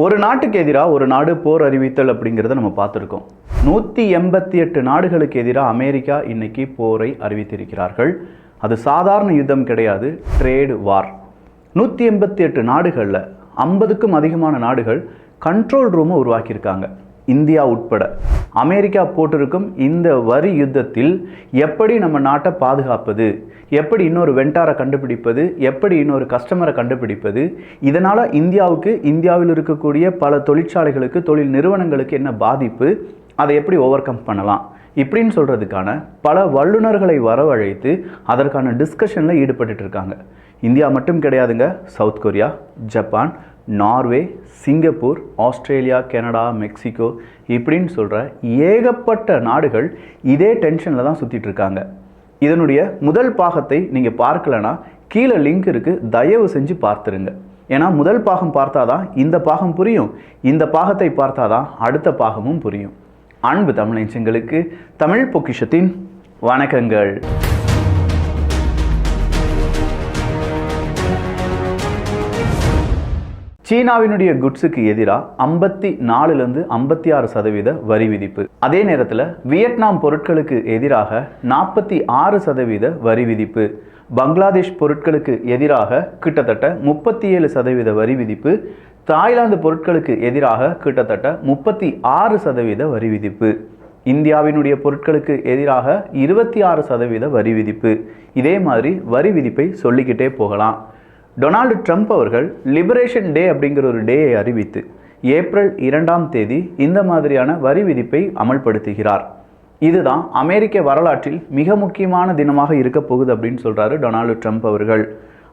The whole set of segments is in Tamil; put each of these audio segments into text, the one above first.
ஒரு நாட்டுக்கு எதிராக ஒரு நாடு போர் அறிவித்தல் அப்படிங்கிறத நம்ம பார்த்துருக்கோம். 188 நாடுகளுக்கு எதிராக அமெரிக்கா இன்னைக்கு போரை அறிவித்திருக்கிறார்கள். அது சாதாரண யுத்தம் கிடையாது, ட்ரேடு வார். 188 நாடுகளில் 50க்கும் அதிகமான நாடுகள் கண்ட்ரோல் ரூமை உருவாக்கியிருக்காங்க, இந்தியா உட்பட. அமெரிக்கா போட்டிருக்கும் இந்த வரி யுத்தத்தில் எப்படி நம்ம நாட்டை பாதுகாப்பது, எப்படி இன்னொரு வெண்டாரை கண்டுபிடிப்பது, எப்படி இன்னொரு கஸ்டமரை கண்டுபிடிப்பது, இதனால் இந்தியாவில் இருக்கக்கூடிய பல தொழிற்சாலைகளுக்கு, தொழில் நிறுவனங்களுக்கு என்ன பாதிப்பு, அதை எப்படி ஓவர் கம் பண்ணலாம் இப்படின்னு சொல்கிறதுக்கான பல வல்லுநர்களை வரவழைத்து அதற்கான டிஸ்கஷனில் ஈடுபட்டு இருக்காங்க. இந்தியா மட்டும் கிடையாதுங்க, south Korea, Japan, Norway, Singapore, Australia, Canada, Mexico இப்படின்னு சொல்கிற ஏகப்பட்ட நாடுகள் இதே டென்ஷனில் தான் சுற்றிட்டு இருக்காங்க. இதனுடைய முதல் பாகத்தை நீங்கள் பார்க்கலனா கீழே லிங்க் இருக்குது, தயவு செஞ்சு பார்த்துருங்க. ஏன்னா முதல் பாகம் பார்த்தாதான் இந்த பாகம் புரியும், இந்த பாகத்தை பார்த்தாதான் அடுத்த பாகமும் புரியும். அன்பு தமிழ் நெஞ்சங்களுக்கு தமிழ் பொக்கிஷத்தின் வணக்கங்கள். சீனாவினுடைய குட்ஸுக்கு எதிராக 54லேருந்து 56% வரி விதிப்பு. அதே நேரத்தில் வியட்நாம் பொருட்களுக்கு எதிராக 46% வரி விதிப்பு. பங்களாதேஷ் பொருட்களுக்கு எதிராக கிட்டத்தட்ட 37% வரி விதிப்பு. தாய்லாந்து பொருட்களுக்கு எதிராக கிட்டத்தட்ட 36% வரி விதிப்பு. இந்தியாவினுடைய பொருட்களுக்கு எதிராக 26% வரி விதிப்பு. இதே மாதிரி வரி விதிப்பை சொல்லிக்கிட்டே போகலாம். டொனால்டு ட்ரம்ப் அவர்கள் லிபரேஷன் டே அப்படிங்கிற ஒரு டேயை அறிவித்து ஏப்ரல் 2ஆம் தேதி இந்த மாதிரியான வரி விதிப்பை அமல்படுத்துகிறார். இதுதான் அமெரிக்க வரலாற்றில் மிக முக்கியமான தினமாக இருக்க போகுது அப்படின்னு சொல்கிறாரு டொனால்டு ட்ரம்ப் அவர்கள்.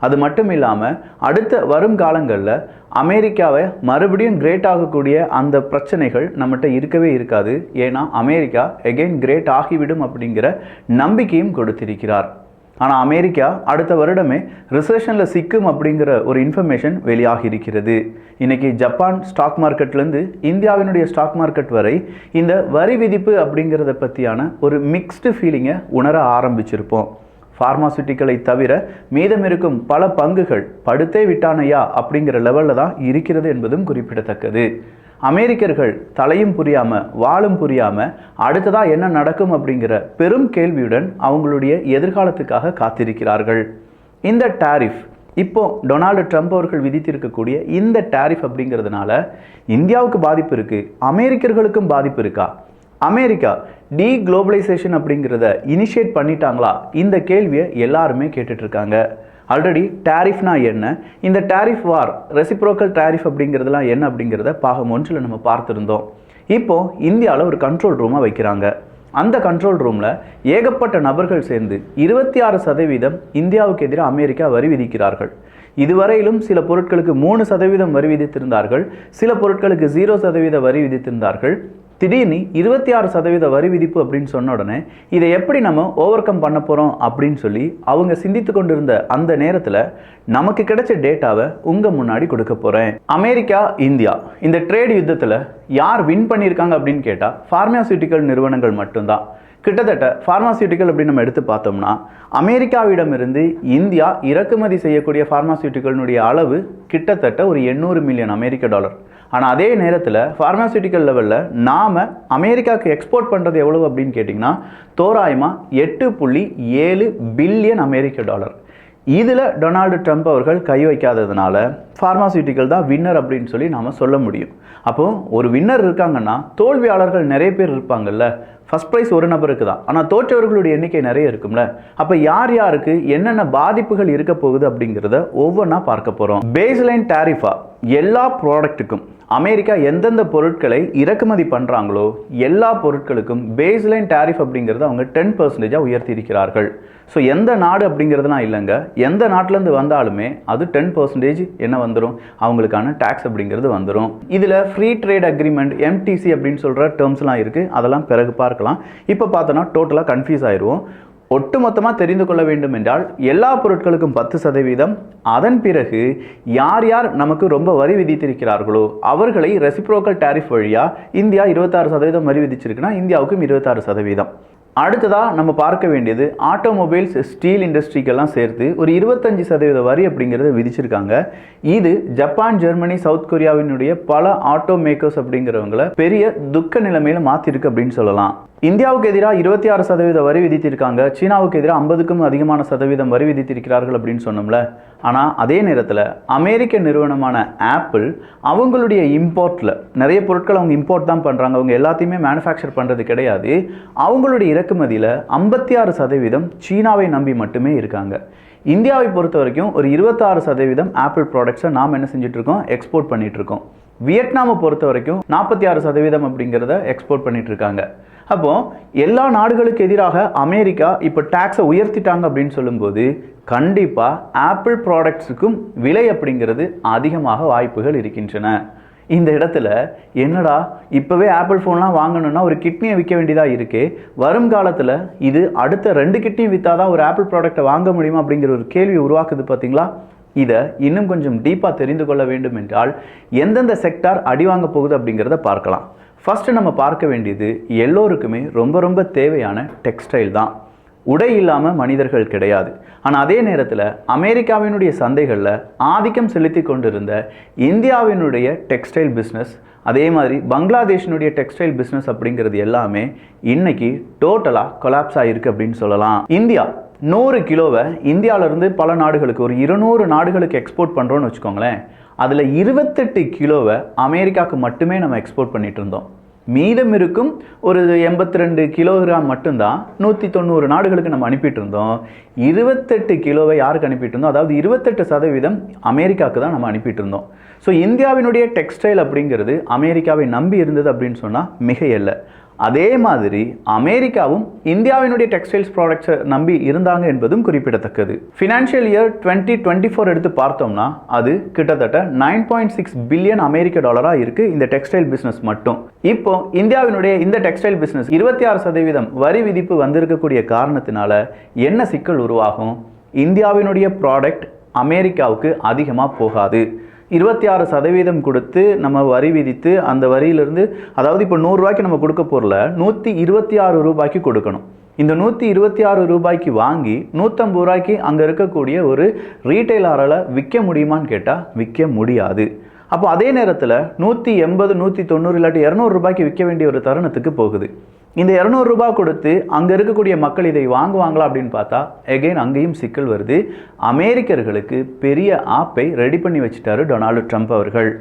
அது மட்டும் இல்லாமல் அடுத்த வரும் காலங்களில் அமெரிக்காவை மறுபடியும் கிரேட் ஆகக்கூடிய அந்த பிரச்சனைகள் நம்மகிட்ட இருக்கவே இருக்காது. ஏன்னா அமெரிக்கா எகெயின் கிரேட் ஆகிவிடும் அப்படிங்கிற நம்பிக்கையும் கொடுத்திருக்கிறார். ஆனால் அமெரிக்கா அடுத்த வருடமே ரிசெஷனில் சிக்கும் அப்படிங்கிற ஒரு இன்ஃபர்மேஷன் வெளியாகி இருக்கிறது. இன்றைக்கி ஜப்பான் ஸ்டாக் மார்க்கெட்லேருந்து இந்தியாவினுடைய ஸ்டாக் மார்க்கெட் வரை இந்த வரி விதிப்பு அப்படிங்கிறத பற்றியான ஒரு மிக்ஸ்டு ஃபீலிங்கை உணர ஆரம்பிச்சிருப்போம். ஃபார்மாசூட்டிக்கலை தவிர மீதம் இருக்கும் பல பங்குகள் படுத்தே விட்டானையா அப்படிங்கிற லெவலில் தான் இருக்கிறது என்பதும் குறிப்பிடத்தக்கது. அமெரிக்கர்கள் தலையும் புரியாமல் வாழும் புரியாமல் அடுத்ததாக என்ன நடக்கும் அப்படிங்கிற பெரும் கேள்வியுடன் அவங்களுடைய எதிர்காலத்துக்காக காத்திருக்கிறார்கள். இந்த டாரிஃப் இப்போ டொனால்டு ட்ரம்ப் அவர்கள் விதித்திருக்கக்கூடிய இந்த டாரிஃப் அப்படிங்கிறதுனால இந்தியாவுக்கு பாதிப்பு இருக்குது, அமெரிக்கர்களுக்கும் பாதிப்பு இருக்கா? அமெரிக்கா டீக்ளோபலைசேஷன் அப்படிங்கிறத இனிஷியேட் பண்ணிட்டாங்களா? இந்த கேள்வியை எல்லாருமே கேட்டுட்ருக்காங்க. ஆல்ரெடி டாரிஃப்னா என்ன, இந்த டாரிஃப் வார், ரெசிப்ரோக்கல் டாரிஃப் அப்படிங்கிறதுலாம் என்ன அப்படிங்கிறத பாகம் 1 நம்ம பார்த்துருந்தோம். இப்போது இந்தியாவில் ஒரு கண்ட்ரோல் ரூமாக வைக்கிறாங்க. அந்த கண்ட்ரோல் ரூமில் ஏகப்பட்ட நபர்கள் சேர்ந்து 26% இந்தியாவுக்கு எதிராக அமெரிக்கா வரி விதிக்கிறார்கள். இதுவரையிலும் சில பொருட்களுக்கு 3% வரி விதித்திருந்தார்கள், சில பொருட்களுக்கு 0% வரி விதித்திருந்தார்கள். திடீர்னு 26% வரி விதிப்பு அப்படின்னு சொன்ன உடனே இதை எப்படி நம்ம ஓவர் கம் பண்ண போகிறோம் அப்படின்னு சொல்லி அவங்க சிந்தித்து கொண்டிருந்த அந்த நேரத்தில் நமக்கு கிடைச்ச டேட்டாவை உங்கள் முன்னாடி கொடுக்க போகிறேன். அமெரிக்கா இந்தியா இந்த ட்ரேட் யுத்தத்தில் யார் வின் பண்ணியிருக்காங்க அப்படின்னு கேட்டால் ஃபார்மாசியூட்டிக்கல் நிறுவனங்கள் மட்டும்தான். கிட்டத்தட்ட ஃபார்மாசியூட்டிக்கல் அப்படின்னு நம்ம எடுத்து பார்த்தோம்னா அமெரிக்காவிடமிருந்து இந்தியா இறக்குமதி செய்யக்கூடிய ஃபார்மாசியூட்டிக்கலினுடைய அளவு கிட்டத்தட்ட ஒரு 800 மில்லியன் அமெரிக்க டாலர். ஆனால் அதே நேரத்தில் ஃபார்மாசியூட்டிக்கல் லெவலில் நாம் அமெரிக்காவுக்கு எக்ஸ்போர்ட் பண்ணுறது எவ்வளவு அப்படின்னு கேட்டிங்கன்னா தோராயமாக 8.7 பில்லியன் அமெரிக்க டாலர். இதில் டொனால்டு ட்ரம்ப் அவர்கள் கை வைக்காததுனால ஃபார்மாசியூட்டிக்கல் தான் வின்னர் அப்படின்னு சொல்லி நாம் சொல்ல முடியும். அப்போது ஒரு வின்னர் இருக்காங்கன்னா தோல்வியாளர்கள் நிறைய பேர் இருப்பாங்கல்ல. ஃபர்ஸ்ட் ப்ரைஸ் ஒரு நபருக்கு தான், ஆனால் தோற்றவர்களுடைய எண்ணிக்கை நிறைய இருக்கும்ல. அப்போ யார் யாருக்கு என்னென்ன பாதிப்புகள் இருக்க போகுது அப்படிங்கிறத ஒவ்வொன்றா பார்க்க போகிறோம். பேஸ்லைன் டாரிஃபா எல்லா ப்ராடக்ட்டுக்கும் அமெரிக்கா எந்தெந்த பொருட்களை இறக்குமதி பண்ணுறாங்களோ எல்லா பொருட்களுக்கும் பேஸ்லைன் டாரிஃப் அப்படிங்கிறத அவங்க 10% உயர்த்தி இருக்கிறார்கள். ஸோ எந்த நாடு அப்படிங்கிறதுலாம் இல்லைங்க, எந்த நாட்டிலேருந்து வந்தாலுமே அது 10% என்ன வந்துடும், அவங்களுக்கான டேக்ஸ் அப்படிங்கிறது வந்துடும். இதில் ஃப்ரீ ட்ரேட் அக்ரிமெண்ட், எம்டிசி அப்படின்னு சொல்கிற டேர்ம்ஸ்லாம் இருக்குது, அதெல்லாம் பிறகு பார்க்கலாம். இப்போ பார்த்தோன்னா டோட்டலாக கன்ஃபியூஸ் ஆயிடுவோம். ஒட்டுமொத்தமாக தெரிந்து கொள்ள வேண்டும் என்றால் எல்லா பொருட்களுக்கும் 10%, அதன் பிறகு யார் யார் நமக்கு ரொம்ப வரி விதித்திருக்கிறார்களோ அவர்களை ரெசிப்ரோக்கல் டாரிஃப் வழியாக இந்தியா 26% வரி விதிச்சிருக்குன்னா இந்தியாவுக்கும் 26%. அடுத்ததாக நம்ம பார்க்க வேண்டியது ஆட்டோமொபைல்ஸ், ஸ்டீல் இண்டஸ்ட்ரிக்கெல்லாம் சேர்த்து ஒரு 25% வரி அப்படிங்கிறத விதிச்சிருக்காங்க. இது ஜப்பான், ஜெர்மனி, சவுத் கொரியாவினுடைய பல ஆட்டோ மேக்கர்ஸ் அப்படிங்கிறவங்களை பெரிய துக்க நிலைமையில மாற்றிருக்கு அப்படின்னு சொல்லலாம். இந்தியாவுக்கு எதிராக 26% வரி விதித்திருக்காங்க. சீனாவுக்கு எதிராக 50க்கும் அதிகமான சதவீதம் வரி விதித்திருக்கிறார்கள் அப்படின்னு சொன்னோம்ல. ஆனால் அதே நேரத்தில் அமெரிக்க நிறுவனமான ஆப்பிள் அவங்களுடைய இம்போர்ட்டில் நிறைய பொருட்கள் அவங்க இம்போர்ட் தான் பண்ணுறாங்க. அவங்க எல்லாத்தையுமே மேனுஃபேக்சர் பண்ணுறது கிடையாது. அவங்களுடைய இறக்குமதியில் 56% சீனாவை நம்பி மட்டுமே இருக்காங்க. இந்தியாவை பொறுத்த வரைக்கும் ஒரு 26% ஆப்பிள் ப்ராடக்ட்ஸை நாம் என்ன செஞ்சுட்டு இருக்கோம், எக்ஸ்போர்ட் பண்ணிட்டு இருக்கோம். வியட்நாமை பொறுத்த வரைக்கும் 46% அப்படிங்கிறத எக்ஸ்போர்ட் பண்ணிட்டு இருக்காங்க. அப்போ எல்லா நாடுகளுக்கு எதிராக அமெரிக்கா இப்போ டாக்ஸை உயர்த்திட்டாங்க அப்படின்னு சொல்லும்போது கண்டிப்பாக ஆப்பிள் ப்ராடக்ட்ஸுக்கும் விலை அப்படிங்கிறது அதிகமாக வாய்ப்புகள் இருக்கின்றன. இந்த இடத்துல என்னடா இப்போவே ஆப்பிள் ஃபோன்லாம் வாங்கணும்னா ஒரு கிட்னியை விற்க வேண்டியதாக இருக்கே, வரும் காலத்தில் இது அடுத்த 2 கிட்னியும் விற்றாதான் ஒரு ஆப்பிள் ப்ராடக்டை வாங்க முடியுமா அப்படிங்கிற ஒரு கேள்வி உருவாக்குது பார்த்தீங்களா? இதை இன்னும் கொஞ்சம் டீப்பாக தெரிந்து கொள்ள வேண்டும் என்றால் எந்தெந்த செக்டார் அடி வாங்க போகுது அப்படிங்கிறத பார்க்கலாம். ஃபர்ஸ்ட் நம்ம பார்க்க வேண்டியது எல்லோருக்குமே ரொம்ப ரொம்ப தேவையான டெக்ஸ்டைல் தான். உடை இல்லாமல் மனிதர்கள் கிடையாது. ஆனால் அதே நேரத்தில் அமெரிக்காவினுடைய சந்தைகளில் ஆதிக்கம் செலுத்தி கொண்டிருந்த இந்தியாவினுடைய டெக்ஸ்டைல் பிஸ்னஸ், அதே மாதிரி பங்களாதேஷினுடைய டெக்ஸ்டைல் பிஸ்னஸ் அப்படிங்கிறது எல்லாமே இன்னைக்கு டோட்டலாக கொலாப்ஸ் ஆகிருக்கு அப்படின்னு சொல்லலாம். இந்தியா 100 கிலோவை இந்தியாவிலிருந்து பல நாடுகளுக்கு ஒரு 200 நாடுகளுக்கு எக்ஸ்போர்ட் பண்ணுறோன்னு வச்சுக்கோங்களேன். அதில் 28 கிலோவை அமெரிக்காவுக்கு மட்டுமே நம்ம எக்ஸ்போர்ட் பண்ணிட்டு இருந்தோம். மீதம் இருக்கும் ஒரு 82 கிலோகிராம் மட்டும்தான் 190 நாடுகளுக்கு நம்ம அனுப்பிட்டு இருந்தோம். 28 கிலோவை யாருக்கு அனுப்பிட்டு இருந்தோம், அதாவது 28% அமெரிக்காவுக்கு தான் நம்ம அனுப்பிட்டு இருந்தோம். ஸோ இந்தியாவினுடைய டெக்ஸ்டைல் அப்படிங்கிறது அமெரிக்காவை நம்பி இருந்தது அப்படின்னு சொன்னால் மிகையல்ல. அதே மாதிரி அமெரிக்காவும் இந்தியாவினுடைய டெக்ஸ்டைல்ஸ் ப்ராடக்ட்ஸை நம்பி இருந்தாங்க என்பதும் குறிப்பிடத்தக்கது. ஃபினான்ஷியல் இயர் 2024 எடுத்து பார்த்தோம்னா அது கிட்டத்தட்ட 9.6 பில்லியன் அமெரிக்க டாலராக இருக்குது இந்த டெக்ஸ்டைல் பிஸ்னஸ் மட்டும். இப்போ இந்தியாவினுடைய இந்த டெக்ஸ்டைல் பிஸ்னஸ் 26% வரி விதிப்பு வந்திருக்கக்கூடிய காரணத்தினால என்ன சிக்கல் உருவாகும்? இந்தியாவினுடைய ப்ராடக்ட் அமெரிக்காவுக்கு அதிகமாக போகாது. 26% கொடுத்து நம்ம வரி விதித்து அந்த வரியிலிருந்து, அதாவது இப்போ 100 ரூபாய்க்கு நம்ம கொடுக்க பொருளை 126 ரூபாய்க்கு கொடுக்கணும். இந்த 126 ரூபாய்க்கு வாங்கி 150 ரூபாய்க்கு அங்கே இருக்கக்கூடிய ஒரு ரீட்டைலரால் விற்க முடியுமான்னு கேட்டால் விற்க முடியாது. அப்போ அதே நேரத்தில் 180, 190 இல்லாட்டி 200 ரூபாய்க்கு விற்க வேண்டிய ஒரு தருணத்துக்கு போகுது. இந்த 200 ரூபாய் கொடுத்து அங்கே இருக்கக்கூடிய மக்கள் இதை வாங்குவாங்களா அப்படின்னு பார்த்தா எகெயின் அங்கேயும் சிக்கல் வருது. அமெரிக்கர்களுக்கு பெரிய ஆப்பை ரெடி பண்ணி வச்சுட்டாரு டொனால்டு ட்ரம்ப் அவர்கள்.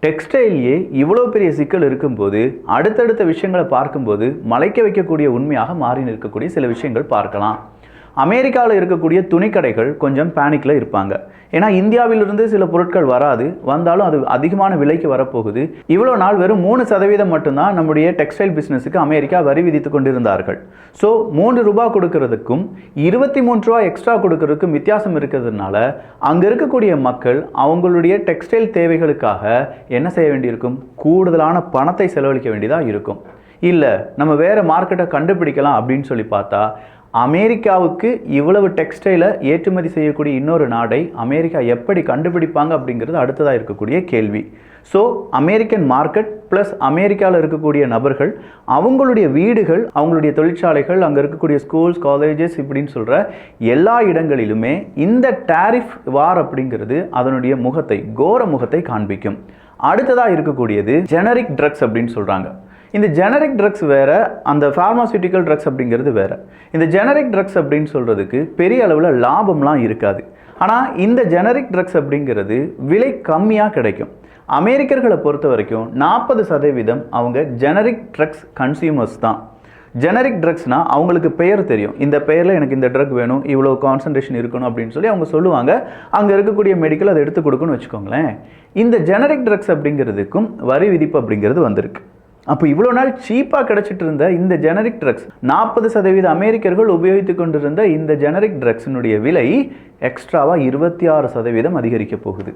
டெக்ஸ்டைல்லையே இவ்வளோ பெரிய சிக்கல் இருக்கும்போது அடுத்தடுத்த விஷயங்களை பார்க்கும்போது மலைக்க வைக்கக்கூடிய உண்மையாக மாறி நிற்கக்கூடிய சில விஷயங்கள் பார்க்கலாம். அமெரிக்காவில் இருக்கக்கூடிய துணிக்கடைகள் கொஞ்சம் பேனிக்கில் இருப்பாங்க. ஏன்னா இந்தியாவிலிருந்து சில பொருட்கள் வராது, வந்தாலும் அது அதிகமான விலைக்கு வரப்போகுது. இவ்வளோ நாள் வெறும் 3% மட்டும்தான் நம்முடைய டெக்ஸ்டைல் பிஸ்னஸுக்கு அமெரிக்கா வரி விதித்து கொண்டிருந்தார்கள். ஸோ 3 ரூபாய் கொடுக்கறதுக்கும் 23 ரூபா எக்ஸ்ட்ரா கொடுக்கறதுக்கும் வித்தியாசம் இருக்கிறதுனால அங்கே இருக்கக்கூடிய மக்கள் அவங்களுடைய டெக்ஸ்டைல் தேவைகளுக்காக என்ன செய்ய வேண்டியிருக்கும், கூடுதலான பணத்தை செலவழிக்க வேண்டியதாக இருக்கும். இல்லை நம்ம வேறு மார்க்கெட்டை கண்டுபிடிக்கலாம் அப்படின்னு சொல்லி பார்த்தா அமெரிக்காவுக்கு இவ்வளவு டெக்ஸ்டைலை ஏற்றுமதி செய்யக்கூடிய இன்னொரு நாடை அமெரிக்கா எப்படி கண்டுபிடிப்பாங்க அப்படிங்கிறது அடுத்ததாக இருக்கக்கூடிய கேள்வி. ஸோ அமெரிக்கன் மார்க்கெட் ப்ளஸ் அமெரிக்காவில் இருக்கக்கூடிய நபர்கள் அவங்களுடைய வீடுகள், அவங்களுடைய தொழிற்சாலைகள், அங்கே இருக்கக்கூடிய ஸ்கூல்ஸ், காலேஜஸ் இப்படின்னு சொல்கிற எல்லா இடங்களிலுமே இந்த டாரிஃப் வார் அப்படிங்கிறது அதனுடைய முகத்தை, கோர முகத்தை காண்பிக்கும். அடுத்ததாக இருக்கக்கூடியது ஜெனரிக் ட்ரக்ஸ் அப்படின்னு சொல்கிறாங்க. இந்த ஜெனரிக் ட்ரக்ஸ் வேறு, அந்த ஃபார்மாசியூட்டிக்கல் ட்ரக்ஸ் அப்படிங்கிறது வேறு. இந்த ஜெனரிக் ட்ரக்ஸ் அப்படின்னு சொல்கிறதுக்கு பெரிய அளவில் லாபம்லாம் இருக்காது. ஆனால் இந்த ஜெனரிக் ட்ரக்ஸ் அப்படிங்கிறது விலை கம்மியாக கிடைக்கும். அமெரிக்கர்களை பொறுத்த வரைக்கும் 40% அவங்க ஜெனரிக் ட்ரக்ஸ் கன்சியூமர்ஸ் தான். ஜெனரிக் ட்ரக்ஸ்னால் அவங்களுக்கு பெயர் தெரியும், இந்த பெயரில் எனக்கு இந்த ட்ரக் வேணும், இவ்வளோ கான்சன்ட்ரேஷன் இருக்கணும் அப்படின்னு சொல்லி அவங்க சொல்லுவாங்க. அங்கே இருக்கக்கூடிய மெடிக்கல் அதை எடுத்து கொடுக்கணும்னு வச்சுக்கோங்களேன். இந்த ஜெனரிக் ட்ரக்ஸ் அப்படிங்கிறதுக்கும் வரி விதிப்பு அப்படிங்கிறது வந்திருக்கு. அப்போ இவ்வளோ நாள் சீப்பாக கிடச்சிட்டு இருந்த இந்த ஜெனரிக் ட்ரக்ஸ், 40% அமெரிக்கர்கள் உபயோகித்து கொண்டிருந்த இந்த ஜெனரிக் ட்ரக்ஸினுடைய விலை எக்ஸ்ட்ராவாக 26% அதிகரிக்க போகுது.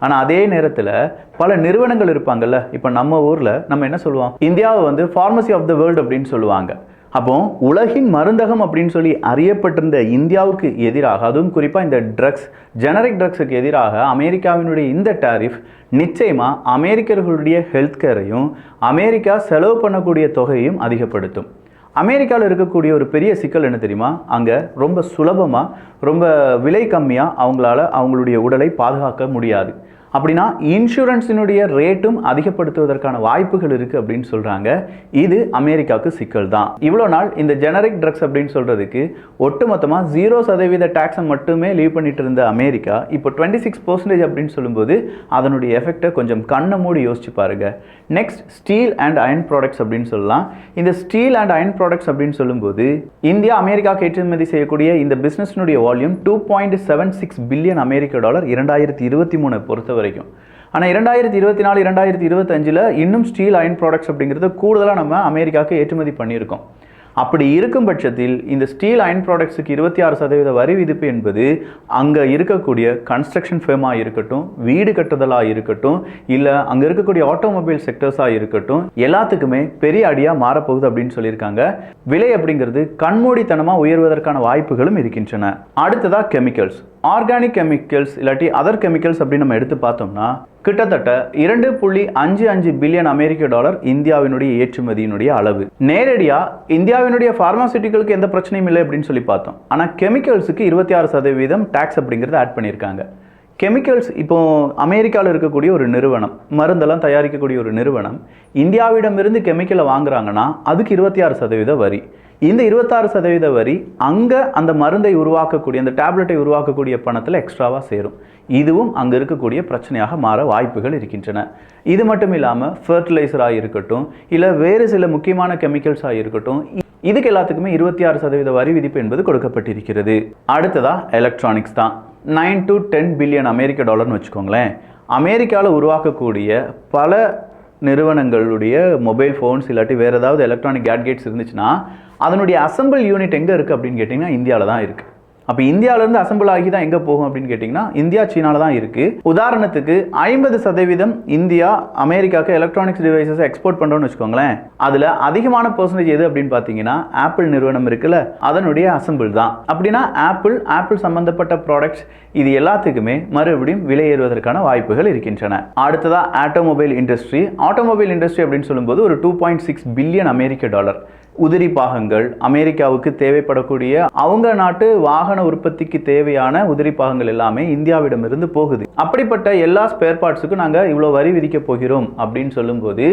ஆனால் அதே நேரத்தில் பல நிறுவனங்கள் இருப்பாங்கல்ல. இப்போ நம்ம ஊரில் நம்ம என்ன சொல்லுவோம், இந்தியாவை வந்து ஃபார்மசி ஆஃப் த வேர்ல்டு அப்படின்னு சொல்லுவாங்க. அப்போ உலகின் மருந்தகம் அப்படின்னு சொல்லி அறியப்பட்டிருந்த இந்தியாவுக்கு எதிராக, அதுவும் குறிப்பாக இந்த ட்ரக்ஸ், ஜெனரிக் ட்ரக்ஸுக்கு எதிராக அமெரிக்காவினுடைய இந்த டாரிஃப் நிச்சயமாக அமெரிக்கர்களுடைய ஹெல்த் கேரையும் அமெரிக்கா செலவு பண்ணக்கூடிய தொகையையும் அதிகப்படுத்தும். அமெரிக்காவில் இருக்கக்கூடிய ஒரு பெரிய சிக்கல் என்ன தெரியுமா? அங்கே ரொம்ப சுலபமாக ரொம்ப விலை கம்மியாக அவங்களுடைய உடலை பாதுகாக்க முடியாது. அப்படின்னா இன்சூரன்ஸினுடைய ரேட்டும் அதிகப்படுத்துவதற்கான வாய்ப்புகள் இருக்குது அப்படின்னு சொல்கிறாங்க. இது அமெரிக்காவுக்கு சிக்கல் தான். இவ்வளோ நாள் இந்த ஜெனரிக் ட்ரக்ஸ் அப்படின்னு சொல்கிறதுக்கு ஒட்டுமொத்தமாக 0% டேக்ஸை மட்டுமே லீவ் பண்ணிட்டு இருந்த அமெரிக்கா இப்போ 26% அப்படின்னு சொல்லும்போது அதனுடைய எஃபெக்டை கொஞ்சம் கண்ணை மூடி யோசிச்சு பாருங்க. Next steel and iron products அப்படின்னு சொல்லலாம். இந்த ஸ்டீல் அண்ட் அயன் ப்ராடக்ட்ஸ் அப்படின்னு சொல்லும்போது இந்தியா அமெரிக்காவுக்கு ஏற்றுமதி செய்யக்கூடிய இந்த பிஸ்னஸினுடைய வால்யூம் $2.76 பில்லியன் அமெரிக்க டாலர் 2023 பொறுத்தவரை. ஆனால் 2024 2025 இன்னும் ஸ்டீல் அயன் ப்ராடக்ட்ஸ் அப்படிங்கிறது கூடுதலாக நம்ம அமெரிக்காவுக்கு ஏற்றுமதி பண்ணியிருக்கோம். அப்படி இருக்கும் பட்சத்தில் இந்த ஸ்டீல் அயன் ப்ராடக்ட்ஸுக்கு 26% வரி விதிப்பு என்பது அங்கே இருக்கக்கூடிய கன்ஸ்ட்ரக்ஷன் ஃபேமாக இருக்கட்டும், வீடு கட்டுதலாக இருக்கட்டும், இல்லை அங்கே இருக்கக்கூடிய ஆட்டோமொபைல் செக்டர்ஸாக இருக்கட்டும், எல்லாத்துக்குமே பெரிய அடியாக மாறப்போகுது அப்படின்னு சொல்லியிருக்காங்க. விலை அப்படிங்கிறது கண்மூடித்தனமாக உயர்வதற்கான வாய்ப்புகளும் இருக்கின்றன. அடுத்ததாக கெமிக்கல்ஸ், ஆர்கானிக் கெமிக்கல்ஸ் இல்லாட்டி அதர் கெமிக்கல்ஸ் அப்படின்னு நம்ம எடுத்து பார்த்தோம்னா கிட்டத்தட்ட $2.55 பில்லியன் அமெரிக்க டாலர் இந்தியாவினுடைய ஏற்றுமதியினுடைய அளவு. நேரடியாக இந்தியாவினுடைய பார்மாசிட்டிகளுக்கு எந்த பிரச்சனையும் இல்லை அப்படின்னு சொல்லி பார்த்தோம். ஆனால் கெமிக்கல்ஸுக்கு 26% டேக்ஸ் அப்படிங்கிறத ஆட் பண்ணியிருக்காங்க. கெமிக்கல்ஸ் இப்போ அமெரிக்காவில் இருக்கக்கூடிய ஒரு நிறுவனம், மருந்தெல்லாம் தயாரிக்கக்கூடிய ஒரு நிறுவனம் இந்தியாவிடமிருந்து கெமிக்கலை வாங்குறாங்கன்னா அதுக்கு 26% வரி. இந்த 26% வரி அங்கே அந்த மருந்தை உருவாக்கக்கூடிய அந்த டேப்லெட்டை உருவாக்கக்கூடிய பணத்தில் எக்ஸ்ட்ராவாக சேரும். இதுவும் அங்கே இருக்கக்கூடிய பிரச்சனையாக மாற வாய்ப்புகள் இருக்கின்றன. இது மட்டும் இல்லாமல் ஃபர்டிலைசராக இருக்கட்டும், இல்லை வேறு சில முக்கியமான கெமிக்கல்ஸாக இருக்கட்டும், இதுக்கு எல்லாத்துக்குமே 26% வரி விதிப்பு என்பது கொடுக்கப்பட்டிருக்கிறது. அடுத்ததாக எலக்ட்ரானிக்ஸ் தான். 9 to 10 பில்லியன் அமெரிக்க டாலர்னு வச்சுக்கோங்களேன். அமெரிக்காவில் உருவாக்கக்கூடிய பல நிறுவனங்களுடைய மொபைல் ஃபோன்ஸ் இல்லாட்டி வேறு ஏதாவது எலக்ட்ரானிக் கேட்கெட்ஸ் இருந்துச்சுன்னா அதனுடைய அசம்பிள் யூனிட் எங்கே இருக்குது அப்படின்னு கேட்டிங்கன்னா இந்தியாவில் தான் இருக்குது. அப்போ இந்தியாவிலேருந்து அசம்பிள் ஆகி தான் எங்கே போகும் அப்படின்னு கேட்டிங்கன்னா இந்தியா சீனாவில் தான் இருக்குது. உதாரணத்துக்கு 50% இந்தியா அமெரிக்காவுக்கு எலக்ட்ரானிக்ஸ் டிவைசஸ் எக்ஸ்போர்ட் பண்ணுறோன்னு வச்சுக்கோங்களேன். அதில் அதிகமான பர்சன்டேஜ் எது அப்படின்னு பார்த்தீங்கன்னா ஆப்பிள் நிறுவனம் இருக்குல்ல, அதனுடைய அசம்பிள் தான். அப்படின்னா ஆப்பிள் சம்பந்தப்பட்ட ப்ராடக்ட்ஸ் இது எல்லாத்துக்குமே மறுபடியும் விலை ஏறுவதற்கான வாய்ப்புகள் இருக்கின்றன. அடுத்ததாக ஆட்டோமொபைல் இண்டஸ்ட்ரி அப்படின்னு சொல்லும்போது ஒரு 2.6 பில்லியன் அமெரிக்க டாலர். உதிரி பாகங்கள், அமெரிக்காவுக்கு தேவைப்படக்கூடிய அவங்க நாட்டு வாகன உற்பத்திக்கு தேவையான உதிரி பாகங்கள் எல்லாமே இந்தியாவிடமிருந்து போகுது. அப்படிப்பட்ட எல்லா ஸ்பேர் பார்ட்ஸுக்கும் நாங்கள் இவ்வளோ வரி விதிக்க போகிறோம் அப்படின்னு சொல்லும்போது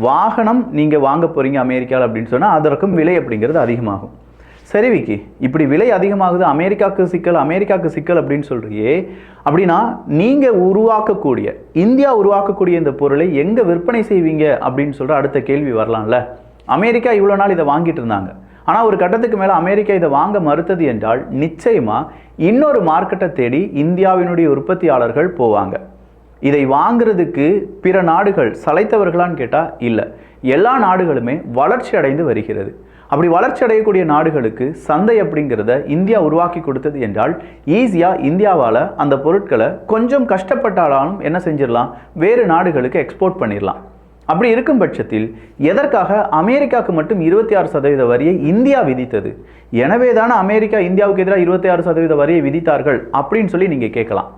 வாகனம் நீங்கள் வாங்க போகிறீங்க அமெரிக்காவில் அப்படின்னு சொன்னால் அதற்கும் விலை அப்படிங்கிறது அதிகமாகும். சரி விக்கி, இப்படி விலை அதிகமாகுது, அமெரிக்காவுக்கு சிக்கல் அப்படின்னு சொல்றியே, அப்படின்னா நீங்கள் இந்தியா உருவாக்கக்கூடிய இந்த பொருளை எங்கே விற்பனை செய்வீங்க அப்படின்னு சொல்கிற அடுத்த கேள்வி வரலாம்ல. அமெரிக்கா இவ்வளோ நாள் இதை வாங்கிட்டு இருந்தாங்க. ஆனால் ஒரு கட்டத்துக்கு மேலே அமெரிக்கா இதை வாங்க மறுத்தது என்றால் நிச்சயமாக இன்னொரு மார்க்கெட்டை தேடி இந்தியாவினுடைய உற்பத்தியாளர்கள் போவாங்க. இதை வாங்குறதுக்கு பிற நாடுகள் சளைத்தவர்களான்னு கேட்டால் இல்லை. எல்லா நாடுகளுமே வளர்ச்சி அடைந்து வருகிறது. அப்படி வளர்ச்சி அடையக்கூடிய நாடுகளுக்கு சந்தை அப்படிங்கிறத இந்தியா உருவாக்கி கொடுத்தது என்றால் ஈஸியாக இந்தியாவால் அந்த பொருட்களை கொஞ்சம் கஷ்டப்பட்டாலும் என்ன செஞ்சிடலாம், வேறு நாடுகளுக்கு எக்ஸ்போர்ட் பண்ணிடலாம். அப்படி இருக்கும் பட்சத்தில் எதற்காக அமெரிக்காவுக்கு மட்டும் 26% வரியை இந்தியா விதித்தது? எனவே தானே அமெரிக்கா இந்தியாவுக்கு எதிராக 26% வரியை விதித்தார்கள் அப்படின்னு சொல்லி நீங்கள் கேட்கலாம்.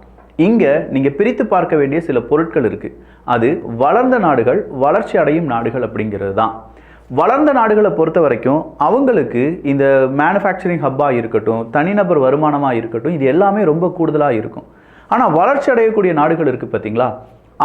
இங்கே நீங்கள் பிரித்து பார்க்க வேண்டிய சில பொருட்கள் இருக்குது. அது வளர்ந்த நாடுகள், வளர்ச்சி அடையும் நாடுகள் அப்படிங்கிறது தான். வளர்ந்த நாடுகளை பொறுத்த வரைக்கும் அவங்களுக்கு இந்த மேனுஃபேக்சரிங் ஹப்பாக இருக்கட்டும், தனிநபர் வருமானமாக இருக்கட்டும், இது எல்லாமே ரொம்ப கூடுதலாக இருக்கும். ஆனால் வளர்ச்சி அடையக்கூடிய நாடுகள் இருக்குது பார்த்தீங்களா,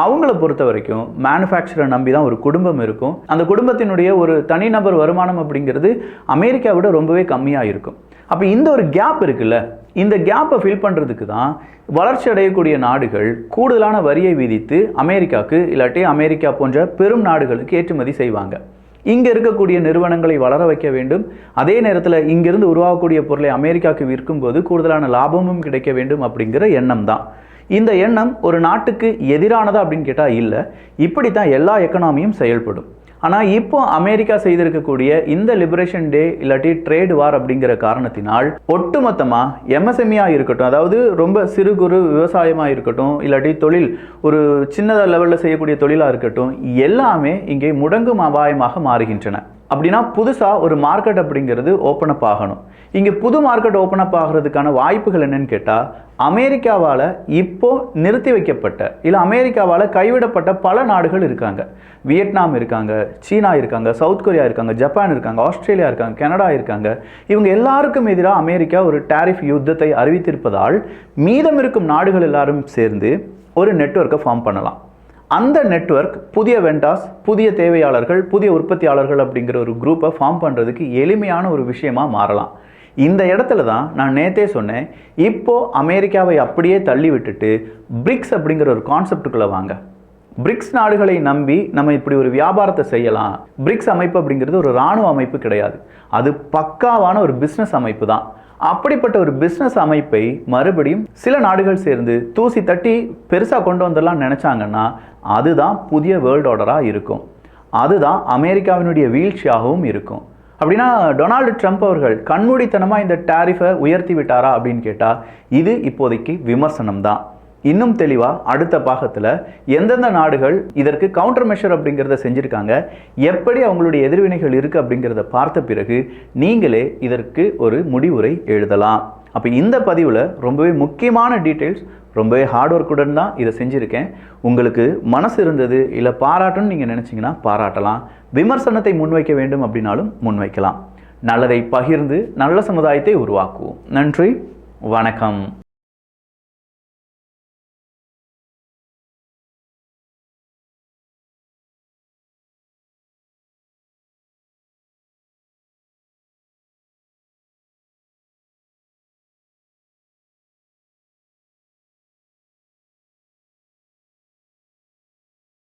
அவங்கள பொறுத்த வரைக்கும் மேனுஃபேக்சரை நம்பி தான் ஒரு குடும்பம் இருக்கும். அந்த குடும்பத்தினுடைய ஒரு தனிநபர் வருமானம் அப்படிங்கிறது அமெரிக்காவை விட ரொம்பவே கம்மியாக இருக்கும். அப்போ இந்த ஒரு கேப் இருக்குல்ல, இந்த கேப்பை ஃபில் பண்ணுறதுக்கு தான் வளர்ச்சி அடையக்கூடிய நாடுகள் கூடுதலான வரியை விதித்து அமெரிக்காவுக்கு இல்லாட்டி அமெரிக்கா போன்ற பெரும் நாடுகளுக்கு ஏற்றுமதி செய்வாங்க. இங்கே இருக்கக்கூடிய நிறுவனங்களை வளர வைக்க வேண்டும். அதே நேரத்தில் இங்கிருந்து உருவாகக்கூடிய பொருளை அமெரிக்காவுக்கு விற்கும்போது கூடுதலான லாபமும் கிடைக்க வேண்டும் அப்படிங்கிற எண்ணம் தான். இந்த எண்ணம் ஒரு நாட்டுக்கு எதிரானதா அப்படின்னு கேட்டால் இல்லை. இப்படி தான் எல்லா எக்கனாமியும் செயல்படும். ஆனால் இப்போ அமெரிக்கா செய்திருக்கக்கூடிய இந்த லிபரேஷன் டே இல்லாட்டி ட்ரேட் வார் அப்படிங்கிற காரணத்தினால் ஒட்டுமொத்தமாக எம்எஸ்எம்இயாக இருக்கட்டும், அதாவது ரொம்ப சிறு குறு விவசாயமாக இருக்கட்டும், இல்லாட்டி தொழில் ஒரு சின்ன லெவலில் செய்யக்கூடிய தொழிலாக இருக்கட்டும், எல்லாமே இங்கே முடங்கும் அபாயமாக மாறுகின்றன. அப்படின்னா புதுசாக ஒரு மார்க்கெட் அப்படிங்கிறது ஓப்பன் அப் ஆகணும். இங்கே புது மார்க்கெட் ஓப்பன் அப் ஆகிறதுக்கான வாய்ப்புகள் என்னன்னு கேட்டால், அமெரிக்காவால் இப்போ நிறுத்தி வைக்கப்பட்ட இல்லை அமெரிக்காவால் கைவிடப்பட்ட பல நாடுகள் இருக்காங்க. வியட்நாம் இருக்காங்க, சீனா இருக்காங்க, சவுத் கொரியா இருக்காங்க, ஜப்பான் இருக்காங்க, ஆஸ்திரேலியா இருக்காங்க, கனடா இருக்காங்க. இவங்க எல்லாருக்கும் எதிராக அமெரிக்கா ஒரு டாரிஃப் யுத்தத்தை அறிவித்திருப்பதால் மீதம் இருக்கும் நாடுகள் எல்லாரும் சேர்ந்து ஒரு நெட்வொர்க்கை ஃபார்ம் பண்ணலாம். அந்த நெட்வொர்க் புதிய வெண்டாஸ், புதிய தேவையாளர்கள், புதிய உற்பத்தியாளர்கள் அப்படிங்கிற ஒரு குரூப்பை ஃபார்ம் பண்ணுறதுக்கு எளிமையான ஒரு விஷயமா மாறலாம். இந்த இடத்துல தான் நான் நேத்தே சொன்னேன், இப்போ அமெரிக்காவை அப்படியே தள்ளி விட்டுட்டு பிரிக்ஸ் அப்படிங்கிற ஒரு கான்செப்டுக்குள்ளே வாங்க. பிரிக்ஸ் நாடுகளை நம்பி நம்ம இப்படி ஒரு வியாபாரத்தை செய்யலாம். பிரிக்ஸ் அமைப்பு அப்படிங்கிறது ஒரு இராணுவ அமைப்பு கிடையாது, அது பக்காவான ஒரு பிஸ்னஸ் அமைப்பு தான். அப்படிப்பட்ட ஒரு பிஸ்னஸ் அமைப்பை மறுபடியும் சில நாடுகள் சேர்ந்து தூசி தட்டி பெருசாக கொண்டு வந்துடலாம் நினச்சாங்கன்னா அதுதான் புதிய வேர்ல்டு ஆர்டராக இருக்கும். அதுதான் அமெரிக்காவினுடைய வீழ்ச்சியாகவும் இருக்கும். அப்படின்னா டொனால்டு ட்ரம்ப் அவர்கள் கண்மூடித்தனமாக இந்த டாரிஃபை உயர்த்தி விட்டாரா அப்படின்னு கேட்டால் இது இப்போதைக்கு விமர்சனம் தான். இன்னும் தெளிவாக அடுத்த பாகத்தில் எந்தெந்த நாடுகள் இதற்கு கவுண்டர் மெஷர் அப்படிங்கிறத செஞ்சுருக்காங்க, எப்படி அவங்களுடைய எதிர்வினைகள் இருக்குது அப்படிங்கிறத பார்த்த பிறகு நீங்களே இதற்கு ஒரு முடிவுரை எழுதலாம். அப்போ இந்த பதிவில் ரொம்பவே முக்கியமான டீட்டெயில்ஸ், ரொம்பவே ஹார்ட் ஒர்க்குடன் தான் இதை செஞ்சுருக்கேன். உங்களுக்கு மனசு இருந்தது இல்லை பாராட்டணும்னு நீங்கள் நினச்சிங்கன்னா பாராட்டலாம், விமர்சனத்தை முன்வைக்க வேண்டும் அப்படின்னாலும் முன்வைக்கலாம். நல்லதை பகிர்ந்து நல்ல சமுதாயத்தை உருவாக்குவோம். நன்றி, வணக்கம்.